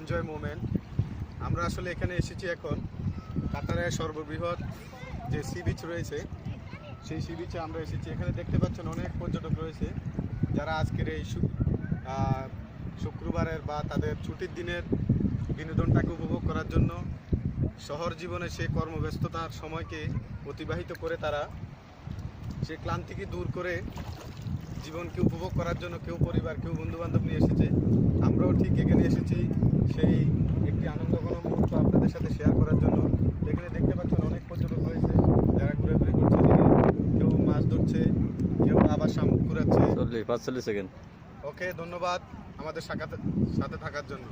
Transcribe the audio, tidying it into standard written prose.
Enjoy moment. আমরা আসলে এখানে এসেছি এখন কাতারের সর্ববৃহৎ যে সি বিচ রয়েছে সেই সি বিচে আমরা এসেছি। এখানে দেখতে পাচ্ছেন অনেক পর্যটক রয়েছে যারা আজকের এই শুক্রবারের বা তাদের ছুটির দিনের বিনোদনটাকে উপভোগ করার জন্য শহর জীবনে সেই কর্মব্যস্ততার সময়কে অতিবাহিত করে তারা সেই ক্লান্তিকে দূর করে জীবনকে উপভোগ করার জন্য কেউ পরিবার, কেউ বন্ধুবান্ধব নিয়ে এসেছে। আমরাও ঠিক এখানে এসেছি সেই একটি আনন্দঘন মুহূর্ত আপনাদের সাথে শেয়ার করার জন্য। এখানে দেখতে পাচ্ছেন অনেক পর্যটক রয়েছে যারা ঘুরে করছে, কেউ মাছ ধরছে, কেউ আবার শামুক কুড়াচ্ছে। 45 সেকেন্ড। ওকে, ধন্যবাদ আমাদের সাথে থাকার জন্য।